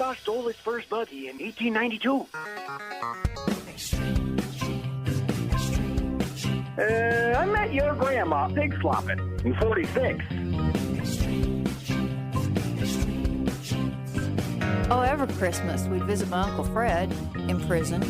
grandpa stole his first buggy in 1892. I met your grandma pig slopping in 46. Oh, every Christmas we'd visit my Uncle Fred in prison.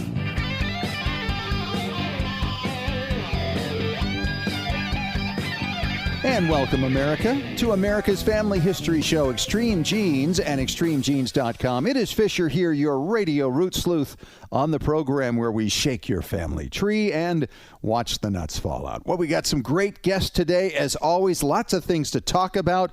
And welcome, America, to America's family history show, Extreme Genes and ExtremeGenes.com. It is Fisher here, your radio root sleuth, on the program where we shake your family tree and watch the nuts fall out. Well, we got some great guests today. As always, lots of things to talk about.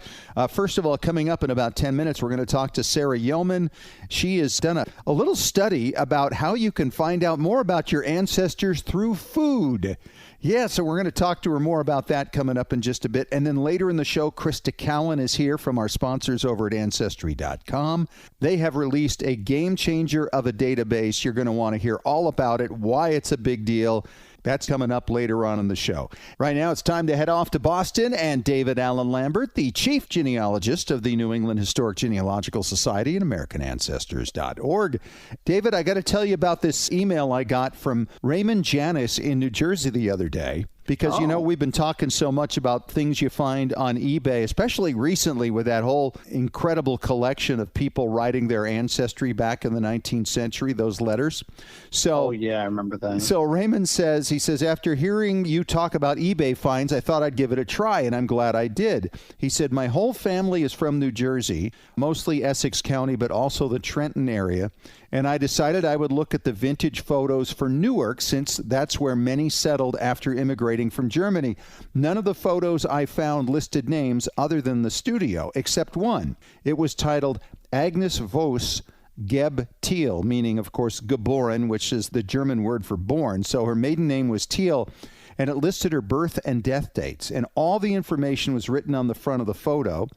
First of all, coming up in about 10 minutes, we're going to talk to Sarah Yeoman. She has done a little study about how you can find out more about your ancestors through food. Yeah, so we're going to talk to her more about that coming up in just a bit. And then later in the show, Krista Cowan is here from our sponsors over at Ancestry.com. They have released a game changer of a database. You're going to want to hear all about it, why it's a big deal. That's coming up later on in the show. Right now, it's time to head off to Boston, and David Allen Lambert, the chief genealogist of the New England Historic Genealogical Society and AmericanAncestors.org. David, I got to tell you about this email I got from Raymond Janis in New Jersey the other day. Because, you know, we've been talking so much about things you find on eBay, especially recently with that whole incredible collection of people writing their ancestry back in the 19th century, those letters. So, yeah, I remember that. So Raymond says, after hearing you talk about eBay finds, I thought I'd give it a try, and I'm glad I did. He said, my whole family is from New Jersey, mostly Essex County, but also the Trenton area. And I decided I would look at the vintage photos for Newark, since that's where many settled after immigrating from Germany. None of the photos I found listed names other than the studio, except one. It was titled Agnes Voss Geb Thiel, meaning, of course, geboren, which is the German word for born. So her maiden name was Thiel, and it listed her birth and death dates. And all the information was written on the front of the photo.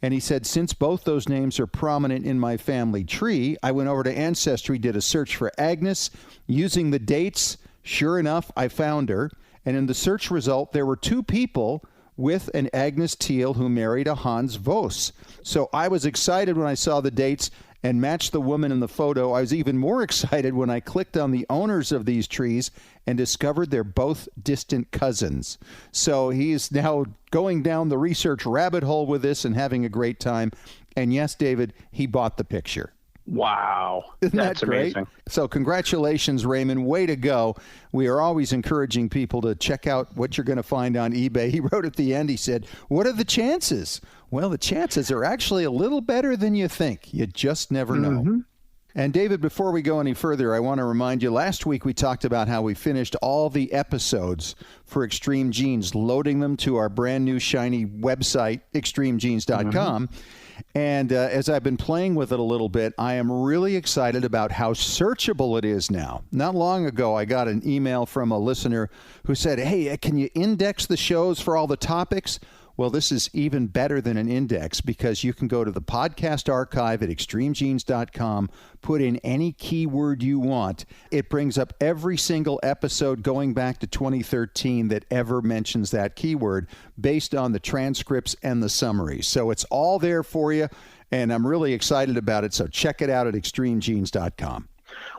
And he said, since both those names are prominent in my family tree, I went over to Ancestry, did a search for Agnes. Using the dates, sure enough, I found her. And in the search result, there were two people with an Agnes Thiel who married a Hans Voss. So I was excited when I saw the dates and matched the woman in the photo. I was even more excited when I clicked on the owners of these trees and discovered they're both distant cousins. So he's now going down the research rabbit hole with this and having a great time. And yes, David, he bought the picture. Wow. Isn't That's that great? Amazing. So congratulations, Raymond. Way to go. We are always encouraging people to check out what you're going to find on eBay. He wrote at the end, he said, what are the chances? Well, the chances are actually a little better than you think. You just never know. Mm-hmm. And David, before we go any further, I want to remind you, last week we talked about how we finished all the episodes for Extreme Genes, loading them to our brand new shiny website, ExtremeGenes.com. Mm-hmm. And as I've been playing with it a little bit, I am really excited about how searchable it is now. Not long ago, I got an email from a listener who said, hey, can you index the shows for all the topics? Well, this is even better than an index, because you can go to the podcast archive at ExtremeGenes.com, put in any keyword you want. It brings up every single episode going back to 2013 that ever mentions that keyword, based on the transcripts and the summaries. So it's all there for you, and I'm really excited about it. So check it out at ExtremeGenes.com.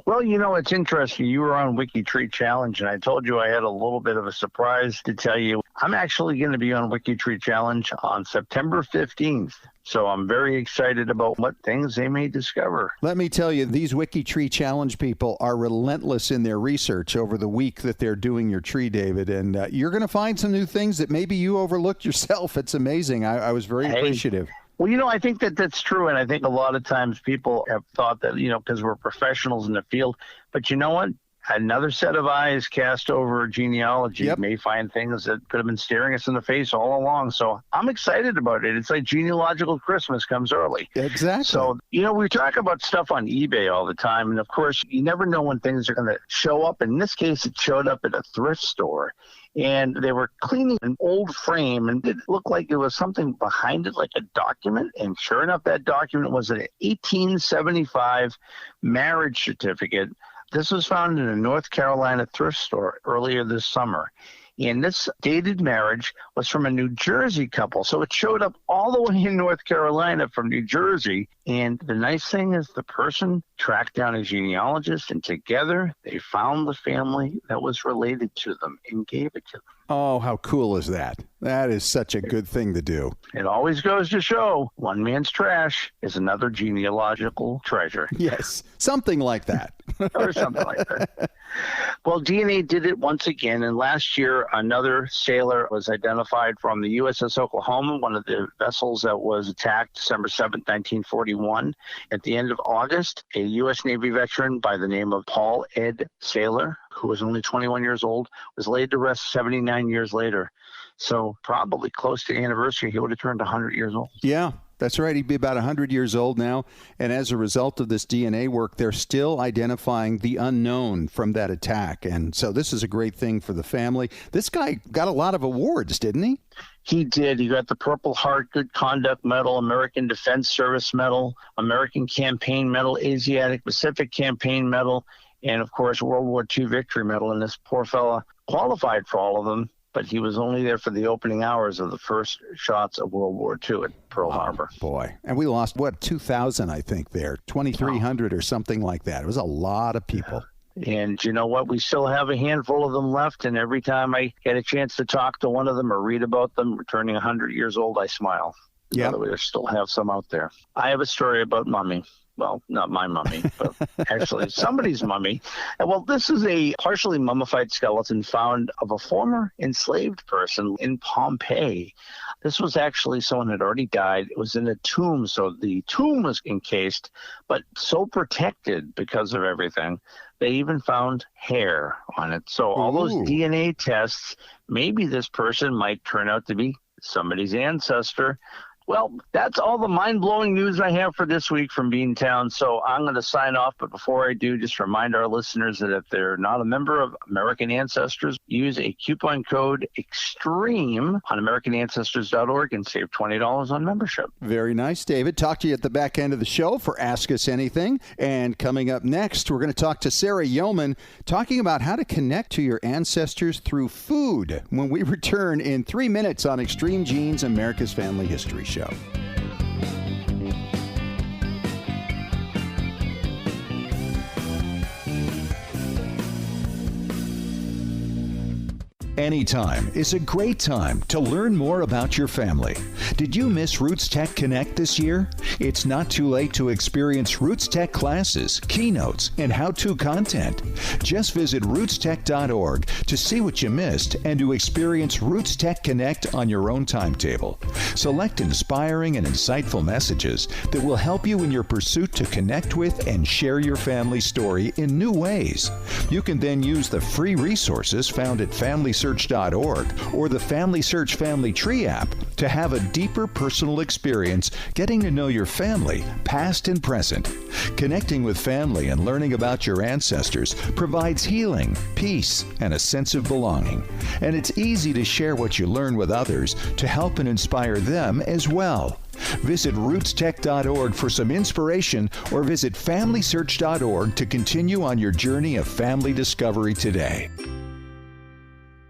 Well, you know, it's interesting. You were on WikiTree Challenge, and I told you I had a little bit of a surprise to tell you. I'm actually going to be on WikiTree Challenge on September 15th. So I'm very excited about what things they may discover. Let me tell you, these WikiTree Challenge people are relentless in their research over the week that they're doing your tree, David. And you're going to find some new things that maybe you overlooked yourself. It's amazing. I was very appreciative. Well, you know, I think that that's true. And I think a lot of times people have thought that, you know, because we're professionals in the field. But you know what? Another set of eyes cast over genealogy may find things that could have been staring us in the face all along. So I'm excited about it. It's like genealogical Christmas comes early. Exactly. So, you know, we talk about stuff on eBay all the time. And of course, you never know when things are going to show up. In this case, it showed up at a thrift store. And they were cleaning an old frame, and it looked like there was something behind it, like a document. And sure enough, that document was an 1875 marriage certificate. This was found in a North Carolina thrift store earlier this summer. And this dated marriage was from a New Jersey couple. So it showed up all the way in North Carolina from New Jersey. And the nice thing is the person tracked down a genealogist, and together they found the family that was related to them and gave it to them. Oh, how cool is that? That is such a good thing to do. It always goes to show one man's trash is another genealogical treasure. Yes, something like that. Or something like that. Well, DNA did it once again, and last year another sailor was identified from the USS Oklahoma, one of the vessels that was attacked December 7th, 1941. At the end of August, a U.S. Navy veteran by the name of Paul Ed Sailor, who was only 21 years old, was laid to rest 79 years later. So probably close to the anniversary, he would have turned 100 years old. Yeah. That's right. He'd be about 100 years old now. And as a result of this DNA work, they're still identifying the unknown from that attack. And so this is a great thing for the family. This guy got a lot of awards, didn't he? He did. He got the Purple Heart Good Conduct Medal, American Defense Service Medal, American Campaign Medal, Asiatic Pacific Campaign Medal, and, of course, World War II Victory Medal. And this poor fella qualified for all of them, but he was only there for the opening hours of the first shots of World War II at Pearl Harbor. Boy. And we lost, 2,000, I think, there, 2,300 or something like that. It was a lot of people. And you know what? We still have a handful of them left, and every time I get a chance to talk to one of them or read about them turning 100 years old, I smile. Yeah. We still have some out there. I have a story about Mummy. Well, not my mummy, but actually somebody's mummy. Well, this is a partially mummified skeleton found of a former enslaved person in Pompeii. This was actually someone had already died. It was in a tomb, so the tomb was encased, but so protected because of everything. They even found hair on it. So all those DNA tests, maybe this person might turn out to be somebody's ancestor. Well, that's all the mind-blowing news I have for this week from Beantown. So I'm going to sign off. But before I do, just remind our listeners that if they're not a member of American Ancestors, use a coupon code EXTREME on AmericanAncestors.org and save $20 on membership. Very nice, David. Talk to you at the back end of the show for Ask Us Anything. And coming up next, we're going to talk to Sarah Yeoman, talking about how to connect to your ancestors through food when we return in 3 minutes on Extreme Genes, America's Family History Show. Anytime is a great time to learn more about your family. Did you miss Roots Tech Connect this year? It's not too late to experience Roots Tech classes, keynotes, and how-to content. Just visit rootstech.org to see what you missed and to experience Roots Tech Connect on your own timetable. Select inspiring and insightful messages that will help you in your pursuit to connect with and share your family story in new ways. You can then use the free resources found at FamilySearch.org or the Family Search Family Tree app to have a deeper personal experience getting to know your family, past and present. Connecting with family and learning about your ancestors provides healing, peace, and a sense of belonging. And it's easy to share what you learn with others to help and inspire them as well. Visit rootstech.org for some inspiration or visit FamilySearch.org to continue on your journey of family discovery today.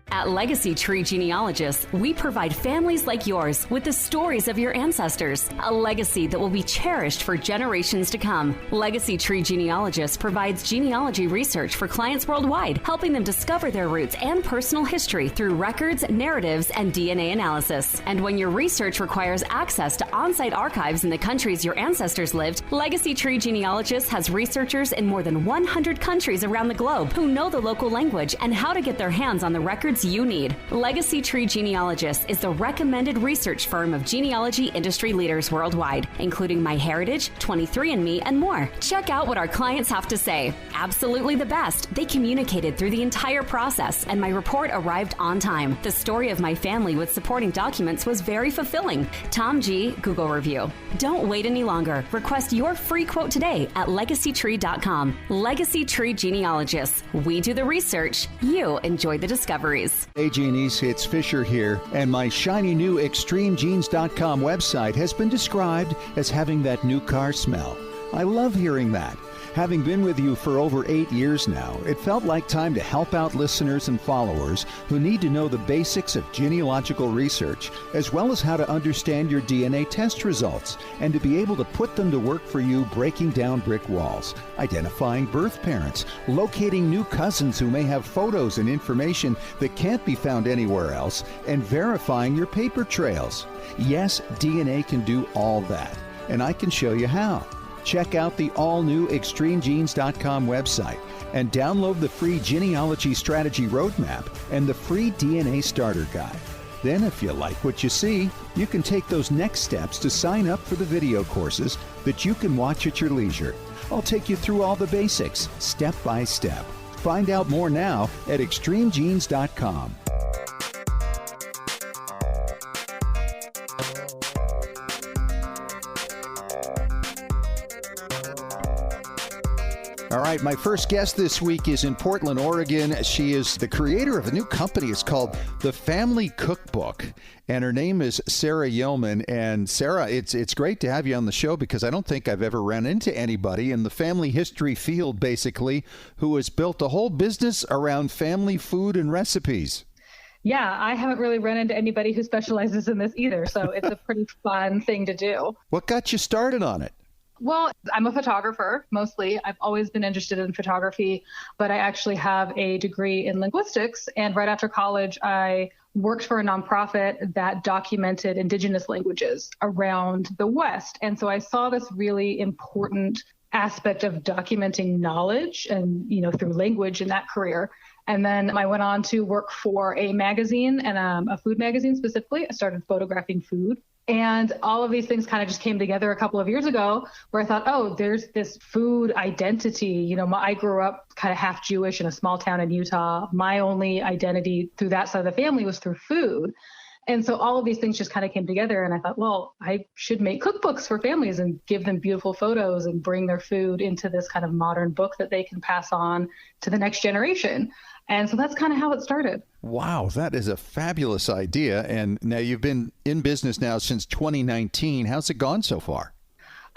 At Legacy Tree Genealogists, we provide families like yours with the stories of your ancestors, a legacy that will be cherished for generations to come. Legacy Tree Genealogists provides genealogy research for clients worldwide, helping them discover their roots and personal history through records, narratives, and DNA analysis. And when your research requires access to on-site archives in the countries your ancestors lived, Legacy Tree Genealogists has researchers in more than 100 countries around the globe who know the local language and how to get their hands on the records you need. Legacy Tree Genealogists is the recommended research firm of genealogy industry leaders worldwide, including MyHeritage, 23andMe, and more. Check out what our clients have to say. Absolutely the best. They communicated through the entire process, and my report arrived on time. The story of my family with supporting documents was very fulfilling. Tom G. Google review. Don't wait any longer. Request your free quote today at legacytree.com. Legacy Tree Genealogists. We do the research. You enjoy the discoveries. Hey Genies, it's Fisher here, and my shiny new ExtremeGenes.com website has been described as having that new car smell. I love hearing that. Having been with you for over 8 years now, it felt like time to help out listeners and followers who need to know the basics of genealogical research, as well as how to understand your DNA test results, and to be able to put them to work for you, breaking down brick walls, identifying birth parents, locating new cousins who may have photos and information that can't be found anywhere else, and verifying your paper trails. Yes, DNA can do all that, and I can show you how. Check out the all-new ExtremeGenes.com website and download the free Genealogy Strategy Roadmap and the free DNA Starter Guide. Then, if you like what you see, you can take those next steps to sign up for the video courses that you can watch at your leisure. I'll take you through all the basics, step by step. Find out more now at ExtremeGenes.com. All right, my first guest this week is in Portland, Oregon. She is the creator of a new company. It's called the Family Cookbook, and her name is Sarah Yeoman. And Sarah, it's great to have you on the show because I don't think I've ever run into anybody in the family history field, basically, who has built a whole business around family food and recipes. Yeah, I haven't really run into anybody who specializes in this either, so it's a pretty fun thing to do. What got you started on it? Well, I'm a photographer, mostly. I've always been interested in photography, but I actually have a degree in linguistics. And right after college, I worked for a nonprofit that documented indigenous languages around the West. And so I saw this really important aspect of documenting knowledge and, through language in that career. And then I went on to work for a magazine and a food magazine specifically. I started photographing food. And all of these things kind of just came together a couple of years ago where I thought, oh, there's this food identity. I grew up kind of half Jewish in a small town in Utah. My only identity through that side of the family was through food. And so all of these things just kind of came together. And I thought, well, I should make cookbooks for families and give them beautiful photos and bring their food into this kind of modern book that they can pass on to the next generation. And so that's kind of how it started. Wow, that is a fabulous idea. And now you've been in business now since 2019. How's it gone so far?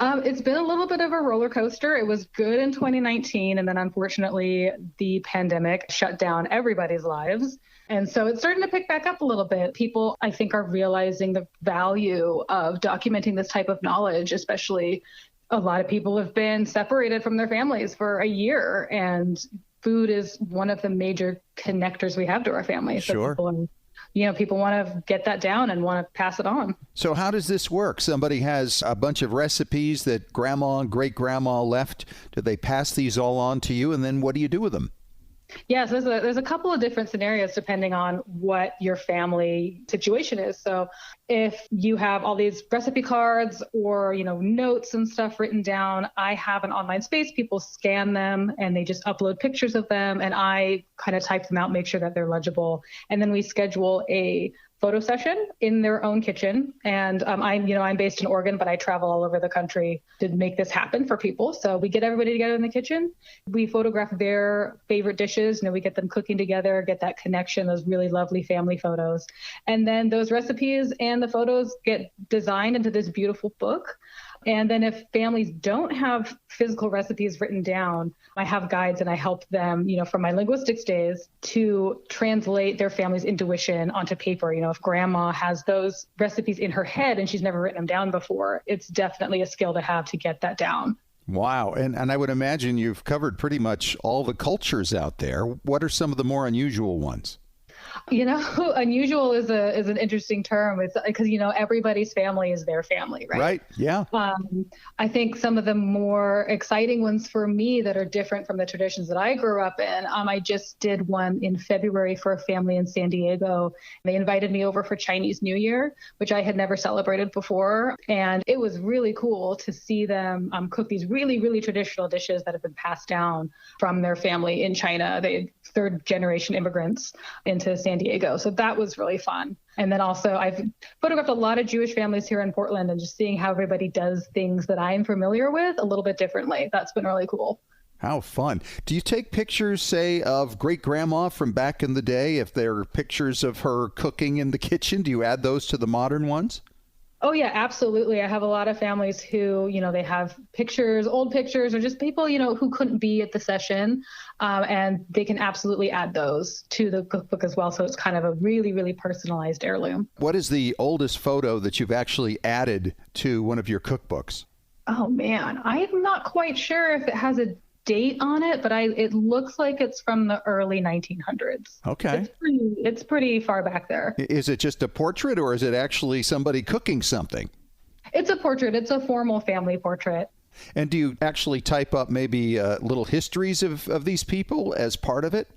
It's been a little bit of a roller coaster. It was good in 2019. And then unfortunately, the pandemic shut down everybody's lives. And so it's starting to pick back up a little bit. People, I think, are realizing the value of documenting this type of knowledge, especially a lot of people have been separated from their families for a year. And food is one of the major connectors we have to our families. Sure. So people want to get that down and want to pass it on. So how does this work? Somebody has a bunch of recipes that grandma and great-grandma left. Do they pass these all on to you? And then what do you do with them? Yes, there's a couple of different scenarios depending on what your family situation is. So if you have all these recipe cards or, notes and stuff written down, I have an online space. People scan them and they just upload pictures of them. And I kind of type them out, make sure that they're legible. And then we schedule a photo session in their own kitchen. And I'm based in Oregon, but I travel all over the country to make this happen for people. So we get everybody together in the kitchen. We photograph their favorite dishes. We get them cooking together, get that connection, those really lovely family photos. And then those recipes and the photos get designed into this beautiful book. And then if families don't have physical recipes written down, I have guides and I help them, from my linguistics days to translate their family's intuition onto paper. If grandma has those recipes in her head and she's never written them down before, it's definitely a skill to have to get that down. Wow. And I would imagine you've covered pretty much all the cultures out there. What are some of the more unusual ones? Unusual is an interesting term. It's because, everybody's family is their family, right? Right. Yeah. I think some of the more exciting ones for me that are different from the traditions that I grew up in. I just did one in February for a family in San Diego. They invited me over for Chinese New Year, which I had never celebrated before. And it was really cool to see them cook these really, really traditional dishes that have been passed down from their family in China. They third generation immigrants into San Diego. So that was really fun. And then also I've photographed a lot of Jewish families here in Portland and just seeing how everybody does things that I'm familiar with a little bit differently. That's been really cool. How fun. Do you take pictures, say, of great-grandma from back in the day? If there are pictures of her cooking in the kitchen, do you add those to the modern ones? Oh yeah, absolutely. I have a lot of families who, they have pictures, old pictures, or just people, who couldn't be at the session. And they can absolutely add those to the cookbook as well. So it's kind of a really, really personalized heirloom. What is the oldest photo that you've actually added to one of your cookbooks? Oh man, I'm not quite sure if it has a date on it, but it looks like it's from the early 1900s. Okay. It's pretty far back there. Is it just a portrait, or is it actually somebody cooking something? It's a portrait. It's a formal family portrait. And do you actually type up maybe little histories of these people as part of it?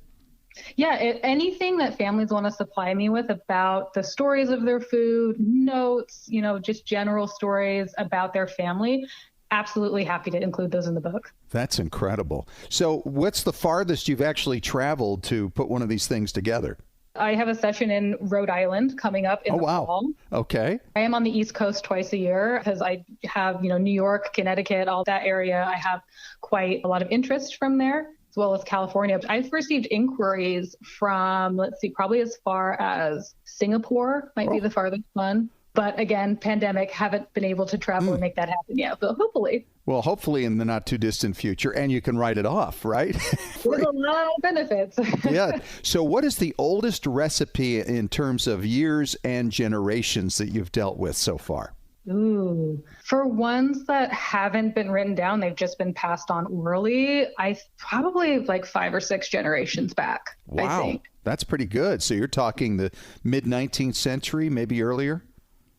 Yeah, anything that families want to supply me with about the stories of their food, notes, just general stories about their family, absolutely happy to include those in the book. That's incredible. So what's the farthest you've actually traveled to put one of these things together? I have a session in Rhode Island coming up in the fall. Okay. I am on the East Coast twice a year because I have, New York, Connecticut, all that area. I have quite a lot of interest from there, as well as California. I've received inquiries from, probably as far as Singapore might be the farthest one. But again, pandemic, haven't been able to travel and make that happen yet. But hopefully. Well, hopefully in the not too distant future, and you can write it off, right? There's a lot of benefits. Yeah. So what is the oldest recipe in terms of years and generations that you've dealt with so far? Ooh, for ones that haven't been written down, they've just been passed on orally. I probably like 5 or 6 generations back. Wow. I think. That's pretty good. So you're talking the mid 19th century, maybe earlier?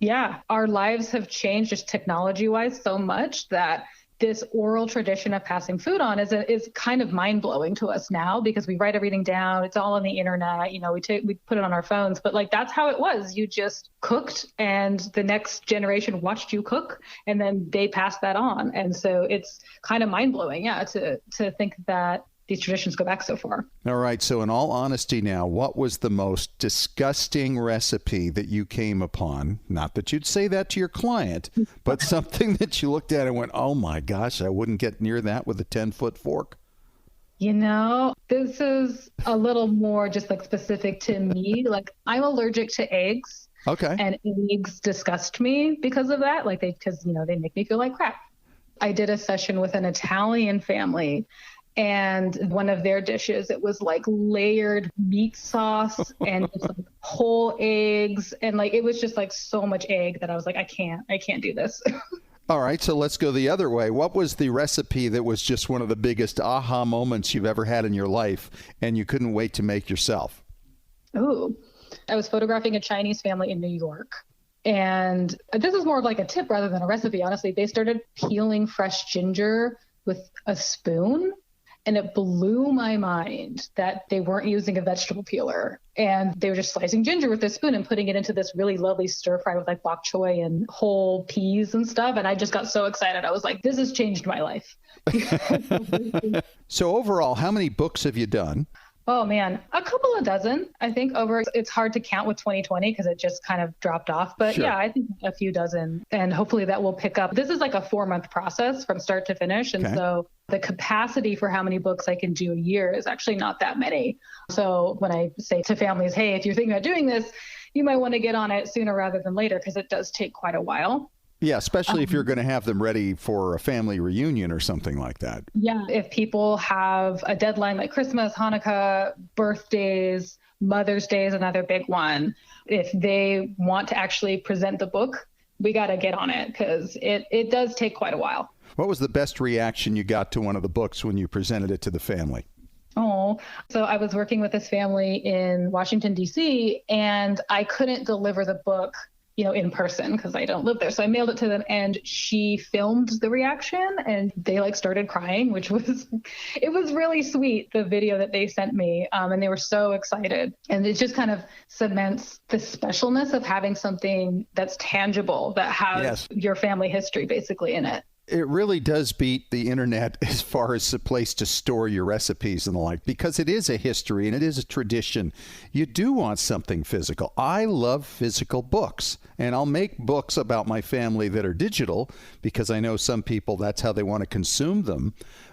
Yeah, our lives have changed just technology-wise so much that this oral tradition of passing food on is kind of mind-blowing to us now because we write everything down. It's all on the internet. We put it on our phones, but that's how it was. You just cooked and the next generation watched you cook and then they passed that on. And so it's kind of mind-blowing, to think that these traditions go back so far. All right. So in all honesty now, what was the most disgusting recipe that you came upon? Not that you'd say that to your client, but something that you looked at and went, oh my gosh, I wouldn't get near that with a 10-foot fork. This is a little more just specific to me. I'm allergic to eggs. Okay. And eggs disgust me because of that. Because they make me feel like crap. I did a session with an Italian family. And one of their dishes, it was layered meat sauce and just whole eggs. And it was just so much egg that I was I can't do this. All right. So let's go the other way. What was the recipe that was just one of the biggest aha moments you've ever had in your life and you couldn't wait to make yourself? Ooh, I was photographing a Chinese family in New York. And this is more of a tip rather than a recipe. Honestly, they started peeling fresh ginger with a spoon. And it blew my mind that they weren't using a vegetable peeler and they were just slicing ginger with a spoon and putting it into this really lovely stir fry with bok choy and whole peas and stuff. And I just got so excited. I was like, this has changed my life. So overall, how many books have you done? Oh man, a couple of dozen, I think it's hard to count with 2020 because it just kind of dropped off. But Sure. Yeah, I think a few dozen and hopefully that will pick up. This is a 4-month process from start to finish. And so the capacity for how many books I can do a year is actually not that many. So when I say to families, hey, if you're thinking about doing this, you might want to get on it sooner rather than later because it does take quite a while. Yeah, especially if you're going to have them ready for a family reunion or something like that. Yeah, if people have a deadline like Christmas, Hanukkah, birthdays, Mother's Day is another big one. If they want to actually present the book, we got to get on it because it does take quite a while. What was the best reaction you got to one of the books when you presented it to the family? Oh, so I was working with this family in Washington, D.C., and I couldn't deliver the book in person because I don't live there. So I mailed it to them and she filmed the reaction and they started crying, which was, it was really sweet, the video that they sent me. And they were so excited. And it just kind of cements the specialness of having something that's tangible, that has your family history basically in it. It really does beat the internet as far as a place to store your recipes and the like, because it is a history and it is a tradition. You do want something physical. I love physical books, and I'll make books about my family that are digital because I know some people, that's how they want to consume them.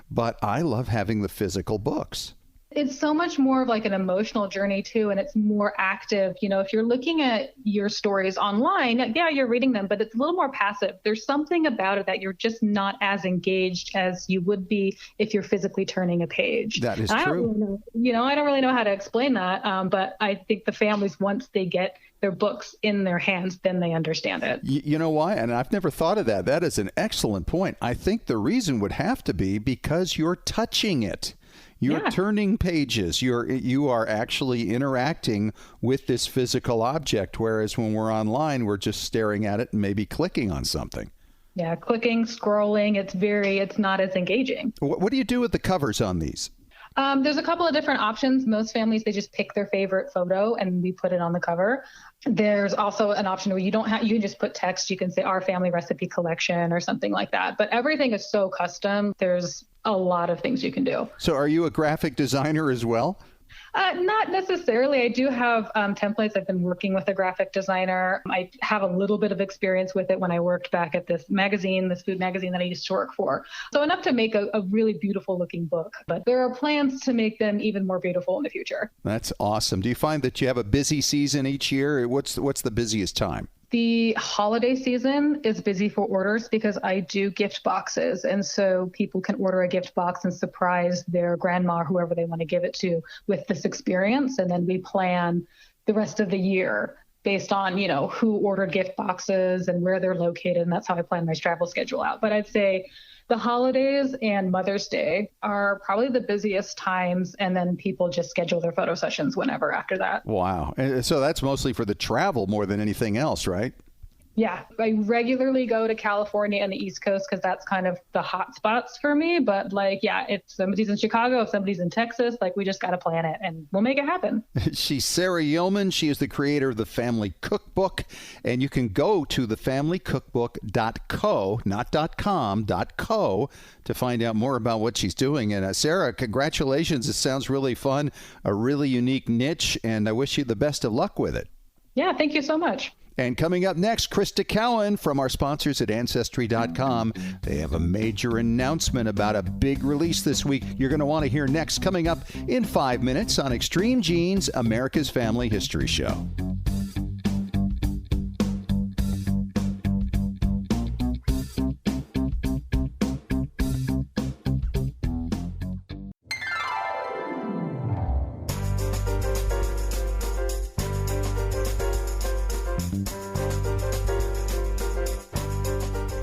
But I love having the physical books. It's so much more of like an emotional journey too, and it's more active. If you're looking at your stories online, yeah, you're reading them, but it's a little more passive. There's something about it that you're just not as engaged as you would be if you're physically turning a page. That is true. I don't really know how to explain that, but I think the families, once they get their books in their hands, then they understand it. You know why? And I've never thought of that. That is an excellent point. I think the reason would have to be because you're touching it. You're turning pages. You are actually interacting with this physical object, whereas when we're online, we're just staring at it and maybe clicking on something. Yeah, clicking, scrolling, it's not as engaging. What do you do with the covers on these? There's a couple of different options. Most families, they just pick their favorite photo and we put it on the cover. There's also an option where you can just put text. You can say our family recipe collection or something like that. But everything is so custom. There's a lot of things you can do. So are you a graphic designer as well? Not necessarily. I do have templates. I've been working with a graphic designer. I have a little bit of experience with it when I worked back at this food magazine that I used to work for. So enough to make a really beautiful looking book. But there are plans to make them even more beautiful in the future. That's awesome. Do you find that you have a busy season each year? What's the busiest time? The holiday season is busy for orders because I do gift boxes. And so people can order a gift box and surprise their grandma or whoever they want to give it to with this experience. And then we plan the rest of the year based on, who ordered gift boxes and where they're located. And that's how I plan my travel schedule out. But I'd say the holidays and Mother's Day are probably the busiest times, and then people just schedule their photo sessions whenever after that. Wow. So that's mostly for the travel more than anything else, right? Yeah, I regularly go to California and the East Coast because that's kind of the hot spots for me. But if somebody's in Chicago, if somebody's in Texas, we just got to plan it and we'll make it happen. She's Sarah Yeoman. She is the creator of the Family Cookbook. And you can go to thefamilycookbook.co, not .com, .co, to find out more about what she's doing. And Sarah, congratulations. It sounds really fun, a really unique niche, and I wish you the best of luck with it. Yeah, thank you so much. And coming up next, Krista Cowan from our sponsors at Ancestry.com. They have a major announcement about a big release this week you're going to want to hear next, coming up in 5 minutes on Extreme Genes, America's Family History Show.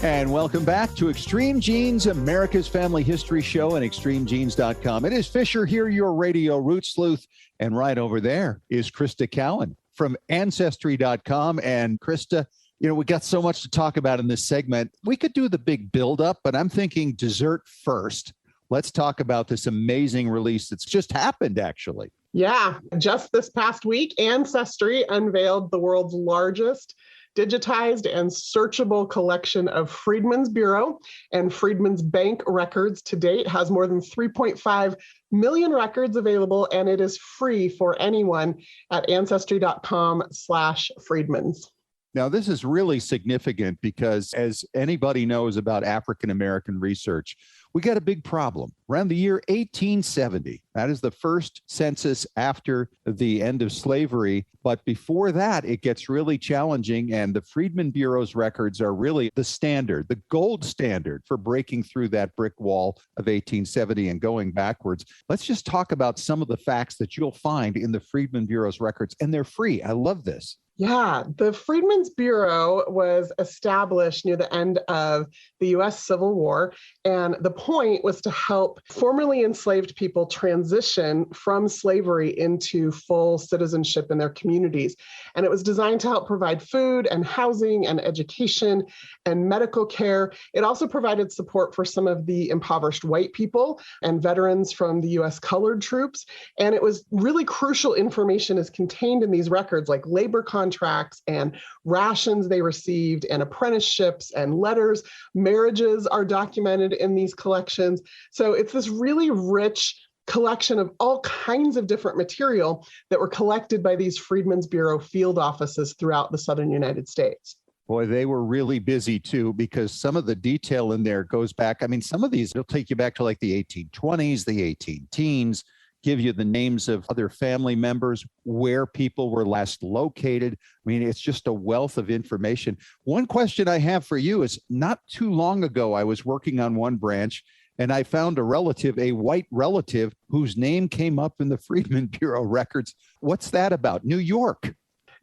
And welcome back to Extreme Genes, America's Family History Show, and ExtremeGenes.com. It is Fisher here, your radio root sleuth, and right over there is Krista Cowan from Ancestry.com. And Krista, we got so much to talk about in this segment. We could do the big buildup, but I'm thinking dessert first. Let's talk about this amazing release that's just happened, actually. Yeah, just this past week, Ancestry unveiled the world's largest digitized and searchable collection of Friedman's Bureau and Friedman's bank records. To date has more than 3.5 million records available, and it is free for anyone at ancestry.com/Friedmans. Now, this is really significant because, as anybody knows about African American research, we got a big problem. Around the year 1870, that is the first census after the end of slavery. But before that, it gets really challenging. And the Freedmen Bureau's records are really the standard, the gold standard for breaking through that brick wall of 1870 and going backwards. Let's just talk about some of the facts that you'll find in the Freedmen Bureau's records. And they're free. I love this. Yeah, the Freedmen's Bureau was established near the end of the U.S. Civil War, and the point was to help formerly enslaved people transition from slavery into full citizenship in their communities. And it was designed to help provide food and housing and education and medical care. It also provided support for some of the impoverished white people and veterans from the U.S. colored troops. And it was really crucial information is contained in these records, like labor contracts and rations they received and apprenticeships and letters. Marriages are documented in these collections. So it's this really rich collection of all kinds of different material that were collected by these Freedmen's Bureau field offices throughout the southern United States. Boy, they were really busy too, because some of the detail in there goes back. I mean, some of these will take you back to like the 1820s, the 18 teens. give you the names of other family members, where people were last located. I mean, it's just a wealth of information. One question I have for you is, not too long ago, I was working on one branch and I found a white relative whose name came up in the Freedmen Bureau records. What's that about? New York.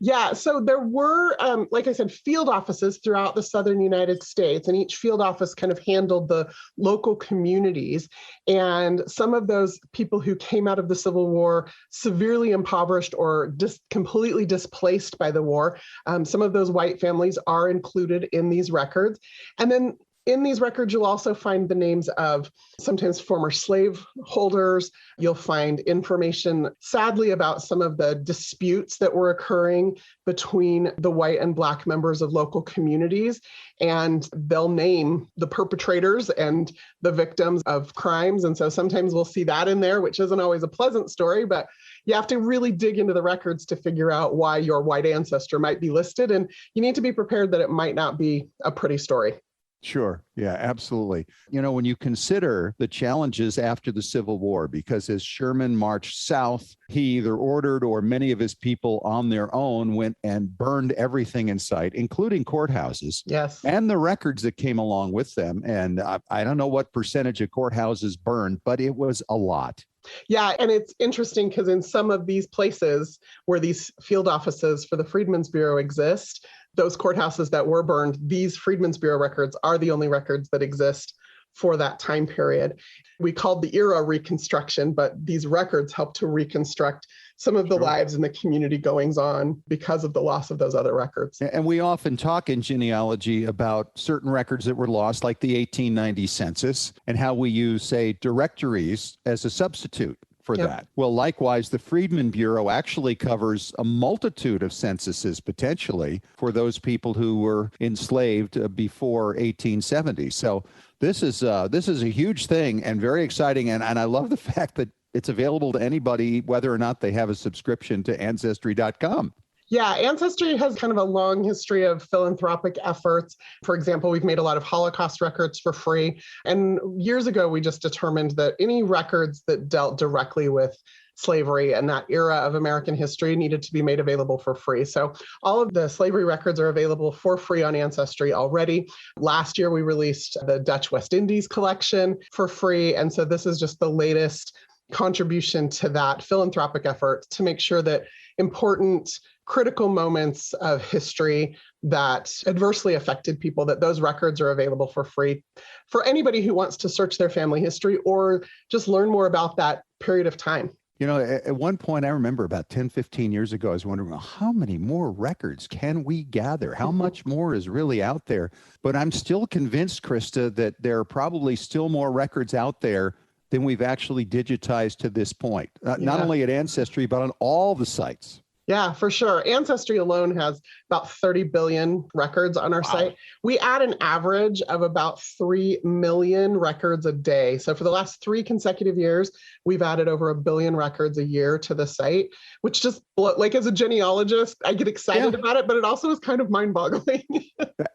Yeah, so there were, like I said, field offices throughout the southern United States, and each field office kind of handled the local communities. And some of those people who came out of the Civil War severely impoverished or completely displaced by the war, some of those white families are included in these records. And then in these records, you'll also find the names of sometimes former slave holders. You'll find information, sadly, about some of the disputes that were occurring between the white and Black members of local communities. And they'll name the perpetrators and the victims of crimes. And so sometimes we'll see that in there, which isn't always a pleasant story, but you have to really dig into the records to figure out why your white ancestor might be listed. And you need to be prepared that it might not be a pretty story. Sure. Yeah, absolutely. You know, when you consider the challenges after the Civil War, because as Sherman marched south, he either ordered or many of his people on their own went and burned everything in sight, including courthouses. Yes. And the records that came along with them. And I don't know what percentage of courthouses burned, but it was a lot. Yeah, and it's interesting because in some of these places where these field offices for the Freedmen's Bureau exist, those courthouses that were burned, these Freedmen's Bureau records are the only records that exist for that time period. We called the era reconstruction, but these records help to reconstruct some of the lives and the community goings on because of the loss of those other records. And we often talk in genealogy about certain records that were lost, like the 1890 census, and how we use, say, directories as a substitute for that. Well, likewise, the Freedmen Bureau actually covers a multitude of censuses potentially for those people who were enslaved before 1870. So this is a huge thing and very exciting. And I love the fact that it's available to anybody, whether or not they have a subscription to Ancestry.com. Yeah, Ancestry has kind of a long history of philanthropic efforts. For example, we've made a lot of Holocaust records for free. And years ago, we just determined that any records that dealt directly with slavery and that era of American history needed to be made available for free. So all of the slavery records are available for free on Ancestry already. Last year, we released the Dutch West Indies collection for free. And so this is just the latest contribution to that philanthropic effort to make sure that important critical moments of history that adversely affected people, that those records are available for free for anybody who wants to search their family history or just learn more about that period of time. You know, at one point, I remember about 10, 15 years ago, I was wondering, well, how many more records can we gather? How much more is really out there? But I'm still convinced, Krista, that there are probably still more records out there than we've actually digitized to this point, not only at Ancestry, but on all the sites. Yeah, for sure. Ancestry alone has about 30 billion records on our site. We add an average of about 3 million records a day. So for the last 3 consecutive years, we've added over 1 billion records a year to the site, which just, like as a genealogist, I get excited about it, but it also is kind of mind-boggling.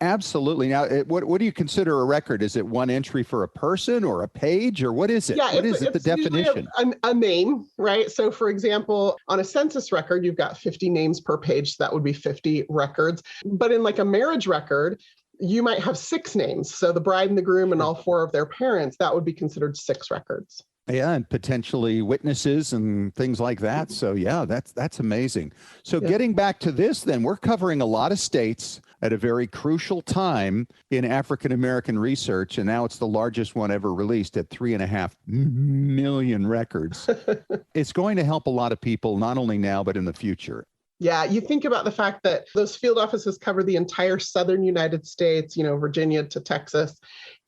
Absolutely. Now, what do you consider a record? Is it one entry for a person or a page, or what is it? Yeah, what is it, the definition? A name, right? So for example, on a census record, you've got 50 names per page. So that would be 50 records. But in like a marriage record, you might have 6 names. So the bride and the groom and all 4 of their parents, that would be considered 6 records. Yeah, and potentially witnesses and things like that. So yeah, that's amazing. So getting back to this, then we're covering a lot of states at a very crucial time in African American research, and now it's the largest one ever released at 3.5 million records. It's going to help a lot of people, not only now but in the future. Yeah, you think about the fact that those field offices cover the entire southern United States, Virginia to Texas.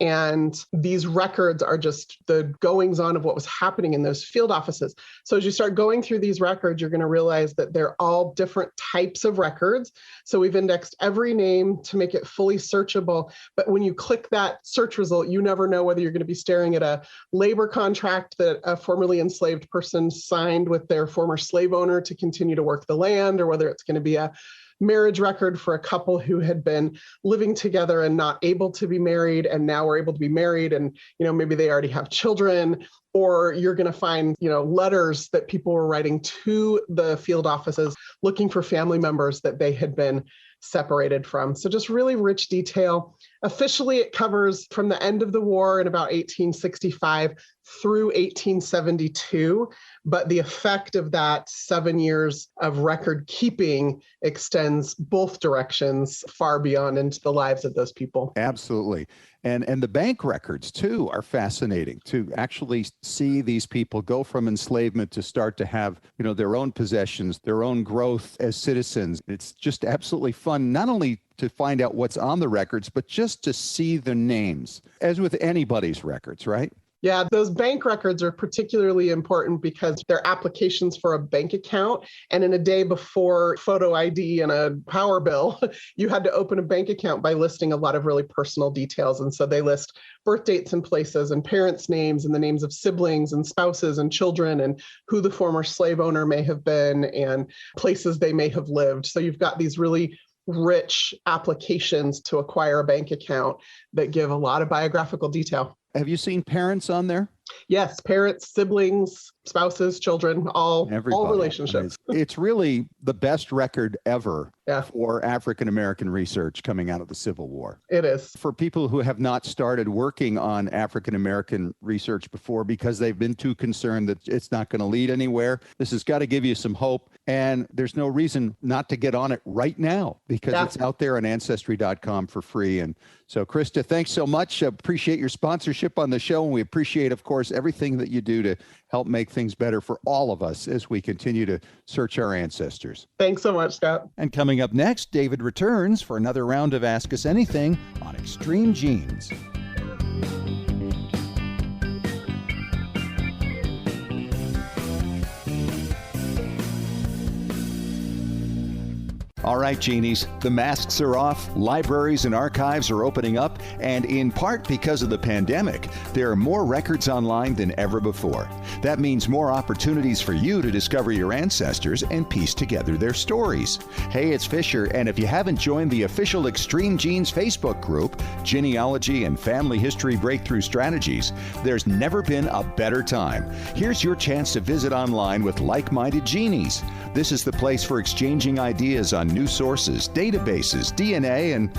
And these records are just the goings on of what was happening in those field offices. So as you start going through these records, you're going to realize that they're all different types of records. So we've indexed every name to make it fully searchable. But when you click that search result, you never know whether you're going to be staring at a labor contract that a formerly enslaved person signed with their former slave owner to continue to work the land, or whether it's going to be a marriage record for a couple who had been living together and not able to be married, and now were able to be married, and maybe they already have children. Or you're going to find, letters that people were writing to the field offices looking for family members that they had been separated from. So just really rich detail. Officially, it covers from the end of the war in about 1865 through 1872, but the effect of that 7 years of record keeping extends both directions far beyond into the lives of those people. Absolutely. And the bank records, too, are fascinating to actually see these people go from enslavement to start to have, their own possessions, their own growth as citizens. It's just absolutely fun, not only to find out what's on the records, but just to see the names, as with anybody's records, right? Yeah, those bank records are particularly important because they're applications for a bank account. And in a day before photo ID and a power bill, you had to open a bank account by listing a lot of really personal details. And so they list birth dates and places and parents' names and the names of siblings and spouses and children and who the former slave owner may have been and places they may have lived. So you've got these really rich applications to acquire a bank account that give a lot of biographical detail. Have you seen parents on there? Yes, parents, siblings, spouses, children, all relationships. It's really the best record ever for African-American research coming out of the Civil War. It is. For people who have not started working on African-American research before because they've been too concerned that it's not going to lead anywhere, this has got to give you some hope. And there's no reason not to get on it right now because it's out there on Ancestry.com for free. And so, Krista, thanks so much. Appreciate your sponsorship on the show. And we appreciate, of course, everything that you do to help make things better for all of us as we continue to search our ancestors. Thanks so much, Scott. And coming up next, David returns for another round of Ask Us Anything on Extreme Genes. All right, Genies, the masks are off, libraries and archives are opening up, and in part because of the pandemic, there are more records online than ever before. That means more opportunities for you to discover your ancestors and piece together their stories. Hey, it's Fisher, and if you haven't joined the official Extreme Genes Facebook group, Genealogy and Family History Breakthrough Strategies, there's never been a better time. Here's your chance to visit online with like-minded genies. This is the place for exchanging ideas on new sources, databases, DNA, and,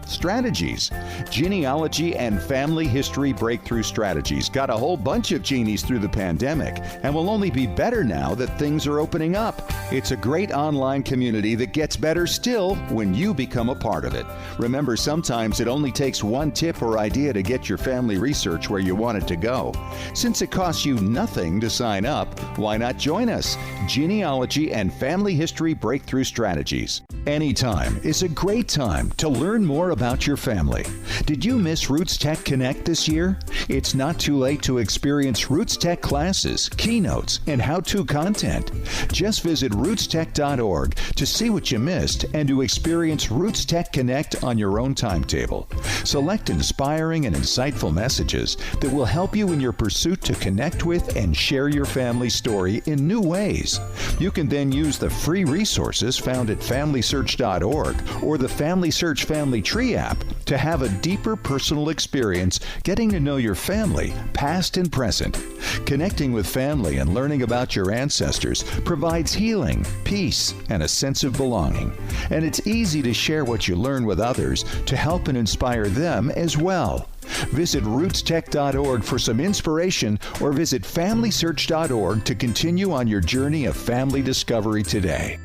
strategies. Genealogy and Family History Breakthrough Strategies got a whole bunch of genies through the pandemic and will only be better now that things are opening up. It's a great online community that gets better still when you become a part of it. Remember, sometimes it only takes one tip or idea to get your family research where you want it to go. Since it costs you nothing to sign up, why not join us? Genealogy and Family History Breakthrough Strategies. Anytime is a great time to learn more about your family. Did you miss Roots Tech Connect this year? It's not too late to experience Roots Tech classes, keynotes, and how-to content. Just visit rootstech.org to see what you missed and to experience Roots Tech Connect on your own timetable. Select inspiring and insightful messages that will help you in your pursuit to connect with and share your family story in new ways. You can then use the free resources found at FamilySearch.org or the Family Search Family Tree app to have a deeper personal experience getting to know your family, past and present. Connecting with family and learning about your ancestors provides healing, peace, and a sense of belonging. And it's easy to share what you learn with others to help and inspire them as well. Visit rootstech.org for some inspiration or visit FamilySearch.org to continue on your journey of family discovery today.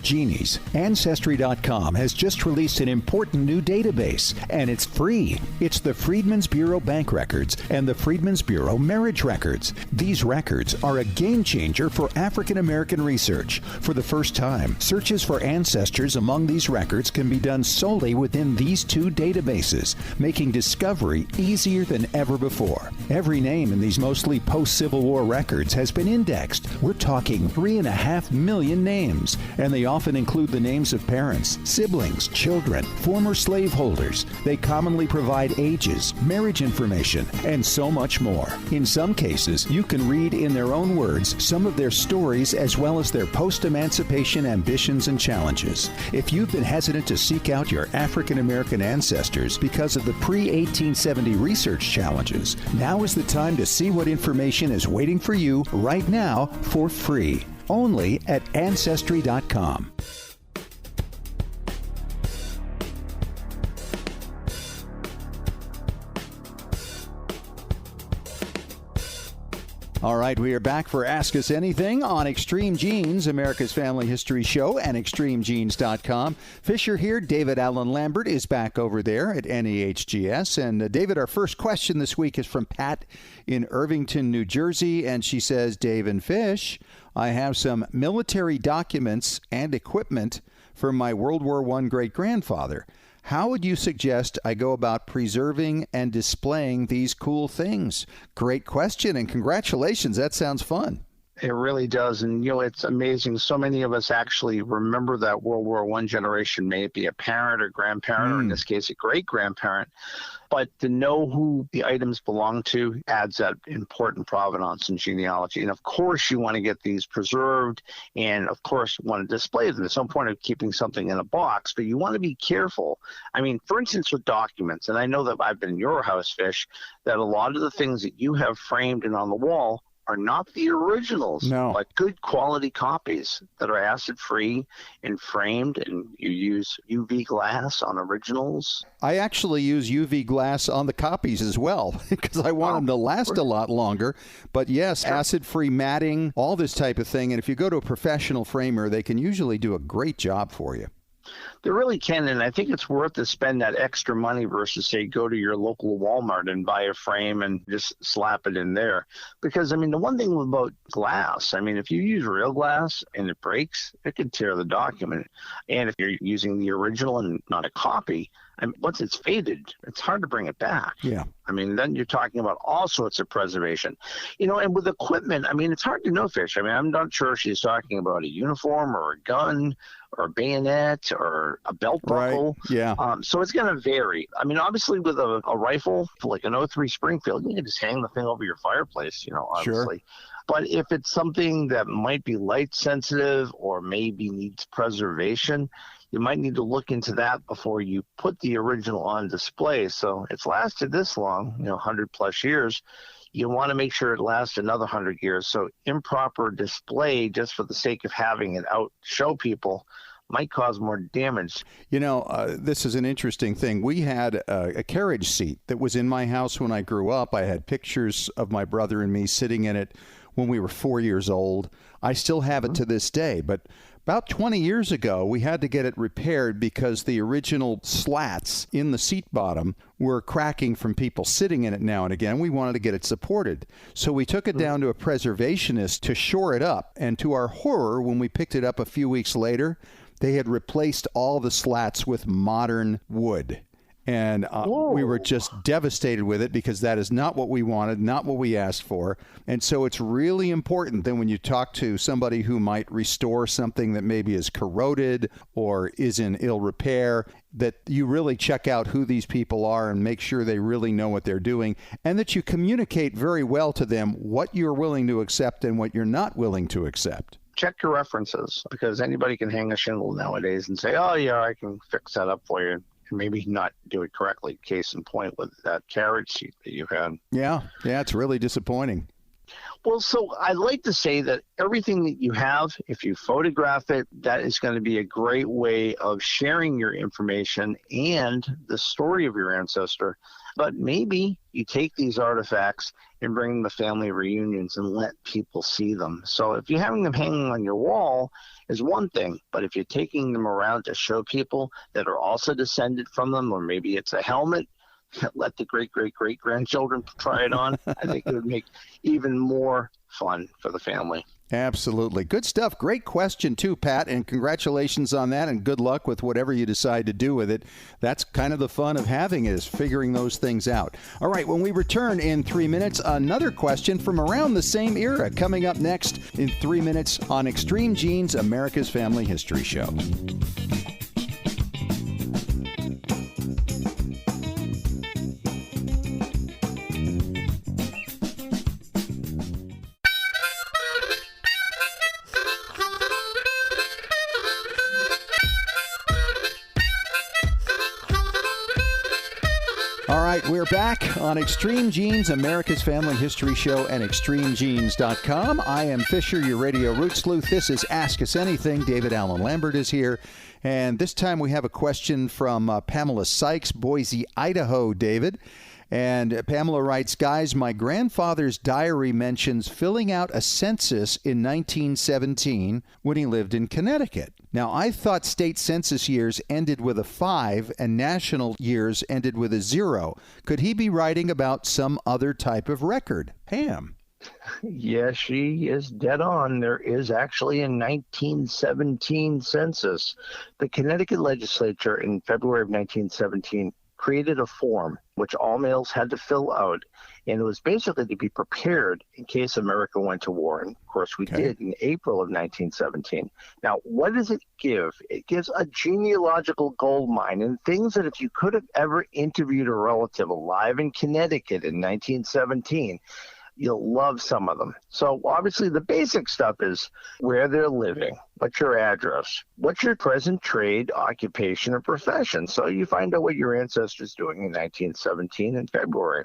Genies, Ancestry.com has just released an important new database, and it's free. It's the Freedmen's Bureau Bank Records and the Freedmen's Bureau Marriage Records. These records are a game changer for African American research. For the first time, searches for ancestors among these records can be done solely within these two databases, making discovery easier than ever before. Every name in these mostly post-Civil War records has been indexed. We're talking 3.5 million names, and they often include the names of parents, siblings, children, former slaveholders. They commonly provide ages, marriage information, and so much more. In some cases, you can read in their own words some of their stories as well as their post-emancipation ambitions and challenges. If you've been hesitant to seek out your African American ancestors because of the pre-1870 research challenges, now is the time to see what information is waiting for you right now for free. Only at Ancestry.com. All right, we are back for Ask Us Anything on Extreme Genes, America's Family History Show, and ExtremeGenes.com. Fisher here. David Allen Lambert is back over there at NEHGS. And David, our first question this week is from Pat in Irvington, New Jersey. And she says, Dave and Fish, I have some military documents and equipment from my World War I great-grandfather. How would you suggest I go about preserving and displaying these cool things? Great question, and congratulations. That sounds fun. It really does. And, it's amazing. So many of us actually remember that World War I generation, may it be a parent or grandparent, or in this case, a great-grandparent. But to know who the items belong to adds that important provenance and genealogy. And, of course, you want to get these preserved and, of course, want to display them. There's no point of keeping something in a box, but you want to be careful. I mean, for instance, with documents, and I know that I've been in your house, Fish, that a lot of the things that you have framed and on the wall are not the originals, but good quality copies that are acid-free and framed, and you use UV glass on originals. I actually use UV glass on the copies as well because I want them to last a lot longer. But yes, acid-free matting, all this type of thing. And if you go to a professional framer, they can usually do a great job for you. They really can, and I think it's worth to spend that extra money versus, say, go to your local Walmart and buy a frame and just slap it in there. Because, I mean, the one thing about glass, I mean, if you use real glass and it breaks, it could tear the document. And if you're using the original and not a copy, I mean, once it's faded, it's hard to bring it back. Yeah. I mean, then you're talking about all sorts of preservation. And with equipment, I mean, it's hard to know, Fish. I mean, I'm not sure if she's talking about a uniform or a gun or a bayonet or a belt buckle. Right. Yeah. So it's going to vary. I mean, obviously with a rifle, like an 03 Springfield, you can just hang the thing over your fireplace, obviously. Sure. But if it's something that might be light sensitive or maybe needs preservation, you might need to look into that before you put the original on display. So it's lasted this long, 100 plus years. You want to make sure it lasts another 100 years. So improper display just for the sake of having it out show people might cause more damage. This is an interesting thing. We had a carriage seat that was in my house when I grew up. I had pictures of my brother and me sitting in it when we were 4 years old. I still have it to this day, but about 20 years ago, we had to get it repaired because the original slats in the seat bottom were cracking from people sitting in it now and again. We wanted to get it supported. So we took it down to a preservationist to shore it up. And to our horror, when we picked it up a few weeks later, they had replaced all the slats with modern wood. And we were just devastated with it because that is not what we wanted, not what we asked for. And so it's really important that when you talk to somebody who might restore something that maybe is corroded or is in ill repair, that you really check out who these people are and make sure they really know what they're doing, and that you communicate very well to them what you're willing to accept and what you're not willing to accept. Check your references, because anybody can hang a shingle nowadays and say, oh, yeah, I can fix that up for you. Maybe not do it correctly. Case in point with that carriage seat that you had. Yeah, it's really disappointing. Well, so I'd like to say that everything that you have, if you photograph it, that is going to be a great way of sharing your information and the story of your ancestor. But maybe you take these artifacts and bring them to family reunions and let people see them. So if you're having them hanging on your wall is one thing, but if you're taking them around to show people that are also descended from them, or maybe it's a helmet, let the great-great-great-grandchildren try it on, I think it would make even more fun for the family. Absolutely. Good stuff. Great question, too, Pat, and congratulations on that, and good luck with whatever you decide to do with it. That's kind of the fun of having it, is figuring those things out. All right, when we return in 3 minutes, another question from around the same era coming up next in 3 minutes on Extreme Genes, America's Family History Show. All right, we're back on Extreme Genes, America's Family History Show, and ExtremeGenes.com. I am Fisher, your radio root sleuth. This is Ask Us Anything. David Allen Lambert is here. And this time we have a question from Pamela Sykes, Boise, Idaho, David. And Pamela writes, guys, my grandfather's diary mentions filling out a census in 1917 when he lived in Connecticut. Now, I thought state census years ended with a 5 and national years ended with a 0. Could he be writing about some other type of record? Pam. Yes, she is dead on. There is actually a 1917 census. The Connecticut legislature in February of 1917 created a form which all males had to fill out, and it was basically to be prepared in case America went to war. And of course we did in April of 1917. Now, what does it give? It gives a genealogical gold mine and things that if you could have ever interviewed a relative alive in Connecticut in 1917, you'll love some of them. So obviously the basic stuff is where they're living, what's your address, what's your present trade, occupation, or profession. So you find out what your ancestors doing in 1917 in February.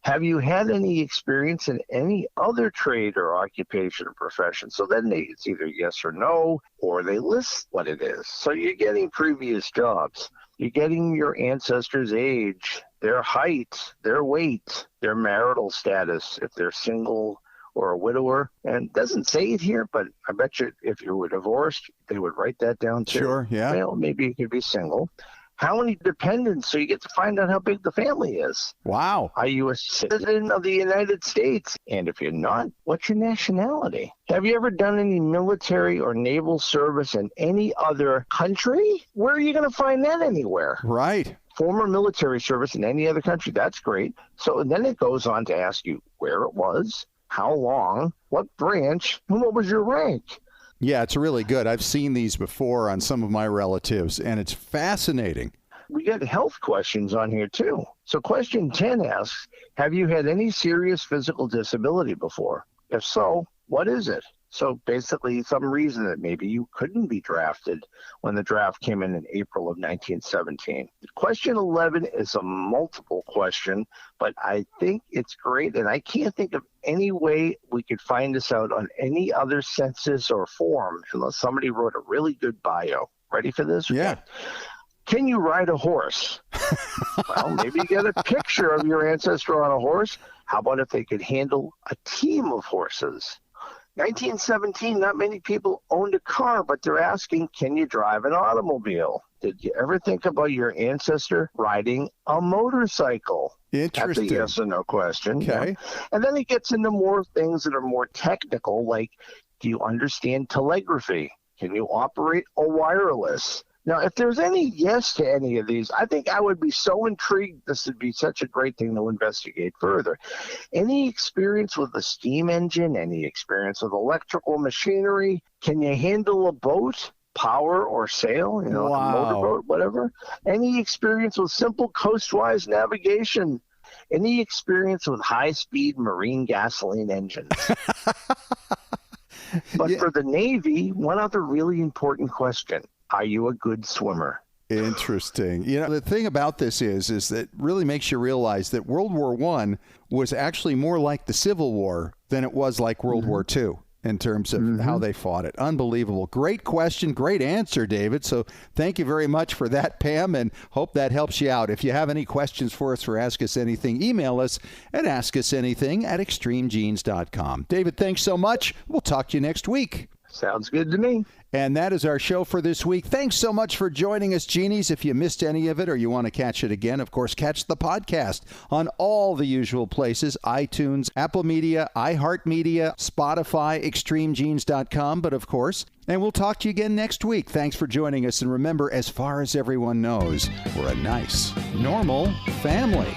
Have you had any experience in any other trade or occupation or profession? So then it's either yes or no, or they list what it is. So you're getting previous jobs. You're getting your ancestors' age, their height, their weight, their marital status, if they're single or a widower. And it doesn't say it here, but I bet you if you were divorced, they would write that down too. Sure, yeah. Well, maybe you could be single. How many dependents? So you get to find out how big the family is. Wow. Are you a citizen of the United States? And if you're not, what's your nationality? Have you ever done any military or naval service in any other country? Where are you going to find that anywhere? Right. Former military service in any other country. That's great. So then it goes on to ask you where it was, how long, what branch, and what was your rank? Yeah, it's really good. I've seen these before on some of my relatives, and it's fascinating. We get health questions on here, too. So question 10 asks, have you had any serious physical disability before? If so, what is it? So basically some reason that maybe you couldn't be drafted when the draft came in April of 1917. Question 11 is a multiple question, but I think it's great, and I can't think of any way we could find this out on any other census or form unless somebody wrote a really good bio. Ready for this? Yeah. Can you ride a horse? Well, maybe you get a picture of your ancestor on a horse. How about if they could handle a team of horses? 1917, not many people owned a car, but they're asking, can you drive an automobile? Did you ever think about your ancestor riding a motorcycle? Interesting. That's a yes or no question. Okay. Yeah. And then it gets into more things that are more technical, like, do you understand telegraphy? Can you operate a wireless? Now, if there's any yes to any of these, I think I would be so intrigued. This would be such a great thing to investigate further. Any experience with a steam engine? Any experience with electrical machinery? Can you handle a boat, power or sail? You know, wow. A motorboat, whatever. Any experience with simple coastwise navigation? Any experience with high-speed marine gasoline engines? But for the Navy, one other really important question. Are you a good swimmer? Interesting. You know, the thing about this is that it really makes you realize that World War I was actually more like the Civil War than it was like World War II in terms of how they fought it. Unbelievable. Great question. Great answer, David. So thank you very much for that, Pam, and hope that helps you out. If you have any questions for us for Ask Us Anything, email us at askusanything@extremegenes.com. David, thanks so much. We'll talk to you next week. Sounds good to me. And that is our show for this week. Thanks so much for joining us, Genies. If you missed any of it or you want to catch it again, of course, catch the podcast on all the usual places: iTunes, Apple Media, iHeartMedia, Spotify, ExtremeGenes.com, but of course. And we'll talk to you again next week. Thanks for joining us. And remember, as far as everyone knows, we're a nice, normal family.